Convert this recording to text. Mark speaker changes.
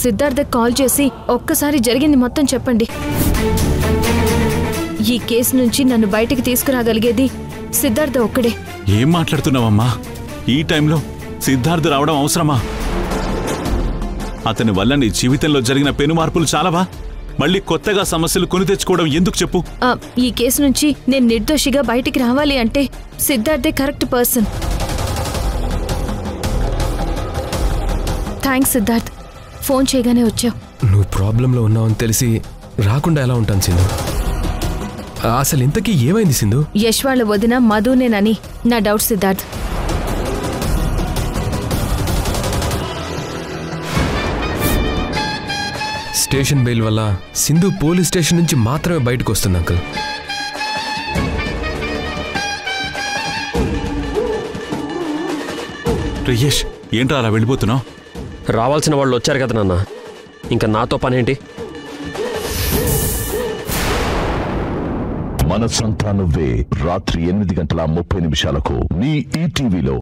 Speaker 1: Siddhartha call చేసి ఒక్కసారి జరిగింది మొత్తం చెప్పండి. ఈ కేసు నుంచి నన్ను బయటికి తీసుకురాగలిగేది సిద్ధార్థ ఒక్కడే.
Speaker 2: ఏం మాట్లాడుతున్నావమ్మా? ఈ టైంలో సిద్ధార్థ రావడం అవసరమా? అతని వల్ల నీ జీవితంలో జరిగిన పెను మార్పులు చాలావా? మళ్ళీ కొత్తగా సమస్యలు కొని తెచ్చుకోవడం ఎందుకు చెప్పు?
Speaker 1: ఈ కేసు నుంచి నేను నిర్దోషిగా బయటికి రావాలి అంటే సిద్ధార్థే correct person. Thanks Siddharth, phone చేయగానే వచ్చావు.
Speaker 3: నువ్వు ప్రాబ్లంలో ఉన్నావని తెలిసి రాకుండా ఎలా ఉంటాను సింధు? అసలు ఇంతకీ ఏమైంది సింధు?
Speaker 1: యశ్ వాళ్ళ వదిన మధునేనని నా డౌట్ సిద్ధార్థ్.
Speaker 3: స్టేషన్ బెయిల్ వల్ల సింధు పోలీస్ స్టేషన్ నుంచి మాత్రమే బయటకు వస్తుంది అంకుల్.
Speaker 2: రియేష్, ఏంట్రా అలా వెళ్ళిపోతున్నావు?
Speaker 4: రావాల్సిన వాళ్ళు వచ్చారు కదా నాన్న, ఇంకా నాతో పనేంటి?
Speaker 5: మనసంతా నువ్వే రాత్రి 8:30 నీ ఈటీవీలో.